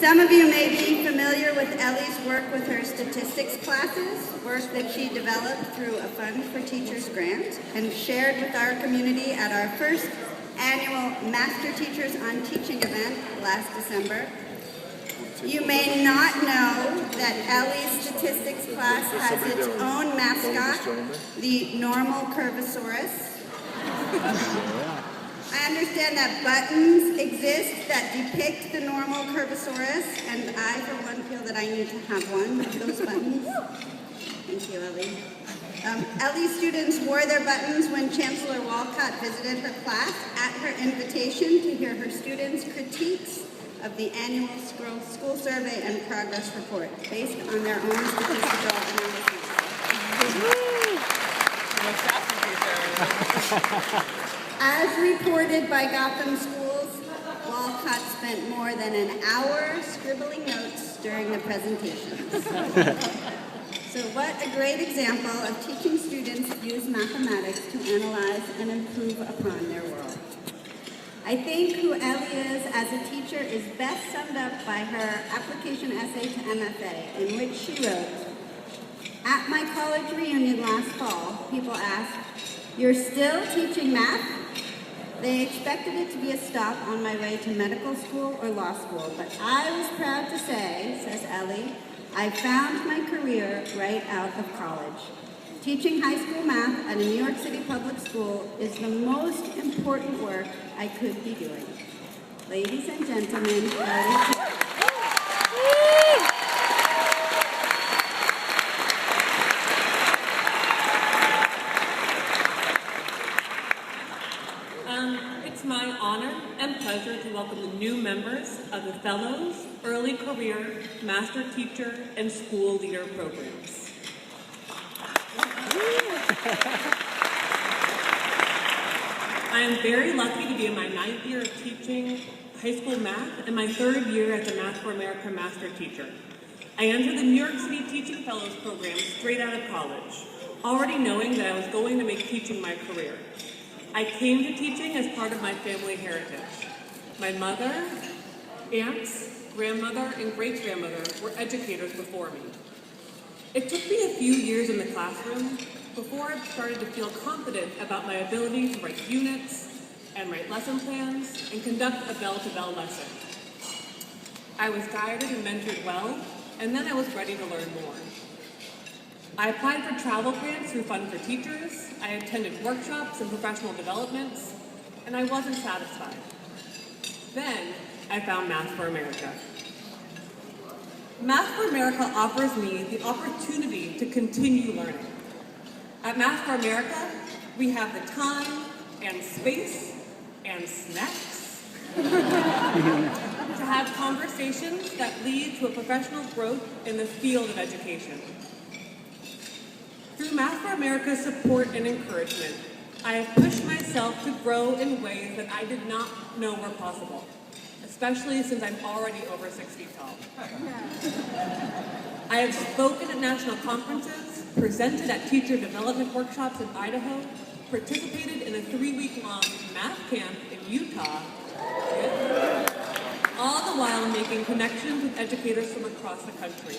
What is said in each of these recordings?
Some of you may be familiar with Ellie's work with her statistics classes, work that she developed through a Fund for Teachers grant and shared with our community at our first annual Master Teachers on Teaching event last December. You may not know that Ellie's statistics class has its own mascot, the normal Curvosaurus. I understand that buttons exist that depict the normal Curvosaurus, and I, for one, feel that I need to have one of those buttons. Thank you, Ellie. Ellie's students wore their buttons when Chancellor Walcott visited her class at her invitation to hear her students' critiques of the annual school survey and progress report based on their own statistical analysis. As reported by Gotham Schools, Walcott spent more than an hour scribbling notes during the presentations. So what a great example of teaching students use mathematics to analyze and improve upon their world. I think who Ellie is as a teacher is best summed up by her application essay to MFA, in which she wrote, "At my college reunion last fall, people asked, 'You're still teaching math?' They expected it to be a stop on my way to medical school or law school, but I was proud to say," says Ellie, "I found my career right out of college. Teaching high school math at a New York City public school is the most important work I could be doing." Ladies and gentlemen, Ellie. It's my honor and pleasure to welcome the new members of the Fellows, Early Career, Master Teacher, and School Leader programs. I am very lucky to be in my 9th year of teaching high school math and my 3rd year as a Math for America Master Teacher. I entered the New York City Teaching Fellows program straight out of college, already knowing that I was going to make teaching my career. I came to teaching as part of my family heritage. My mother, aunts, grandmother, and great-grandmother were educators before me. It took me a few years in the classroom before I started to feel confident about my ability to write units and write lesson plans and conduct a bell-to-bell lesson. I was guided and mentored well, and then I was ready to learn more. I applied for travel grants through Fund for Teachers, I attended workshops and professional developments, and I wasn't satisfied. Then, I found Math for America. Math for America offers me the opportunity to continue learning. At Math for America, we have the time and space and snacks to have conversations that lead to a professional growth in the field of education. Through Math for America's support and encouragement, I have pushed myself to grow in ways that I did not know were possible, especially since I'm already over 6 feet tall. I have spoken at national conferences, presented at teacher development workshops in Idaho, participated in a 3-week-long math camp in Utah, all the while making connections with educators from across the country.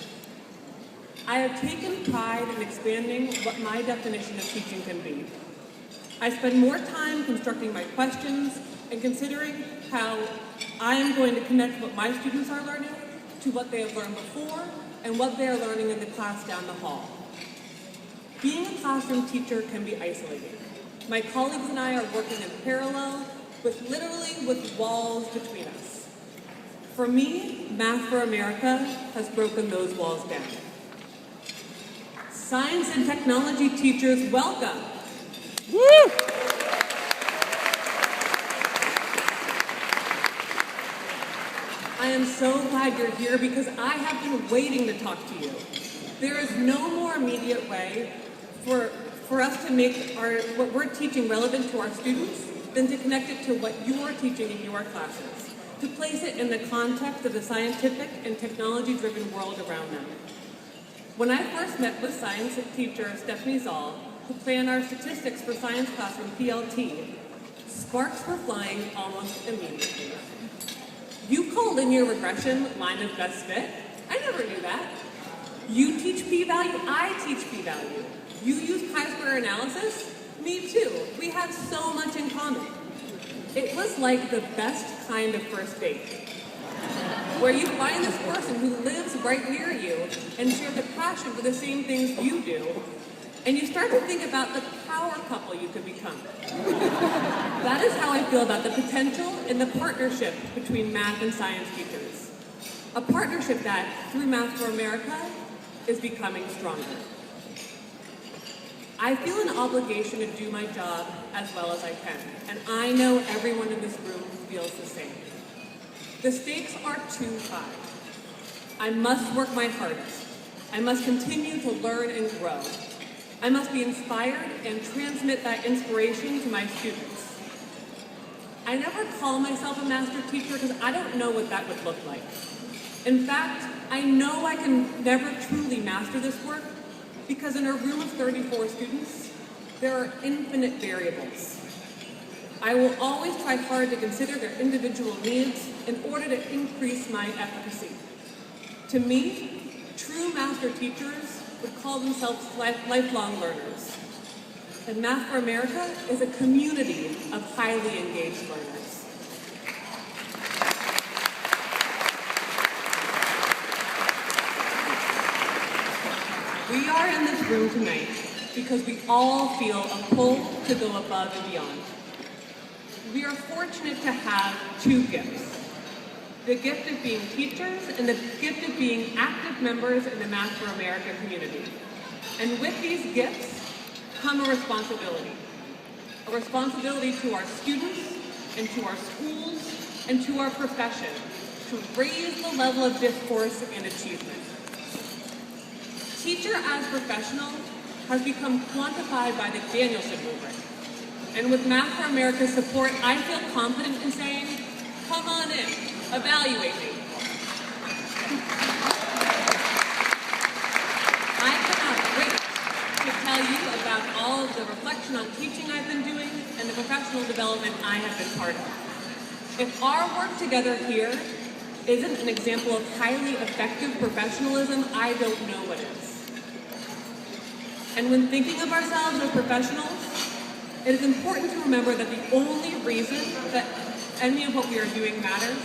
I have taken pride in expanding what my definition of teaching can be. I spend more time constructing my questions and considering how I am going to connect what my students are learning to what they have learned before and what they are learning in the class down the hall. Being a classroom teacher can be isolating. My colleagues and I are working in parallel, literally with walls between us. For me, Math for America has broken those walls down. Science and technology teachers, welcome. Woo! I am so glad you're here because I have been waiting to talk to you. There is no more immediate way for us to make what we're teaching relevant to our students than to connect it to what you are teaching in your classes, to place it in the context of the scientific and technology-driven world around them. When I first met with science teacher Stephanie Zoll, who planned our statistics for science class in PLT, sparks were flying almost immediately. You called linear regression line of best fit? I never knew that. You teach p-value, I teach p-value. You use chi-square analysis? Me too. We had so much in common. It was like the best kind of first date, where you find this person who lives right near you and shares a passion for the same things you do, and you start to think about the power couple you could become. That is how I feel about the potential and the partnership between math and science teachers. A partnership that, through Math for America, is becoming stronger. I feel an obligation to do my job as well as I can, and I know everyone in this room feels the same. The stakes are too high. I must work my hardest. I must continue to learn and grow. I must be inspired and transmit that inspiration to my students. I never call myself a master teacher because I don't know what that would look like. In fact, I know I can never truly master this work because in a room of 34 students, there are infinite variables. I will always try hard to consider their individual needs in order to increase my efficacy. To me, true master teachers would call themselves lifelong learners. And Math for America is a community of highly engaged learners. We are in this room tonight because we all feel a pull to go above and beyond. We are fortunate to have two gifts. The gift of being teachers and the gift of being active members in the Math for America community. And with these gifts come a responsibility. A responsibility to our students and to our schools and to our profession to raise the level of discourse and achievement. Teacher as professional has become quantified by the Danielson rubric. And with Math for America's support, I feel confident in saying, come on in, evaluate me. I cannot wait to tell you about all of the reflection on teaching I've been doing and the professional development I have been part of. If our work together here isn't an example of highly effective professionalism, I don't know what is. And when thinking of ourselves as professionals, it is important to remember that the only reason that any of what we are doing matters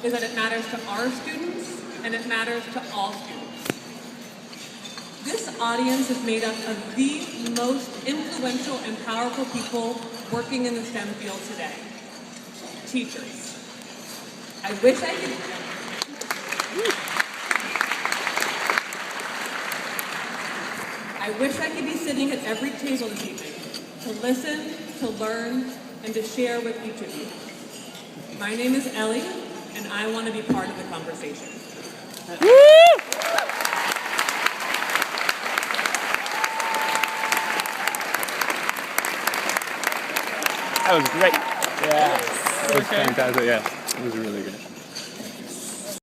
is that it matters to our students and it matters to all students. This audience is made up of the most influential and powerful people working in the STEM field today. Teachers. I wish I could... I wish I could be sitting at every table this evening to listen, to learn, and to share with each of you. My name is Ellie, and I want to be part of the conversation. That was great. Yeah. That was fantastic. Yeah. It was really good.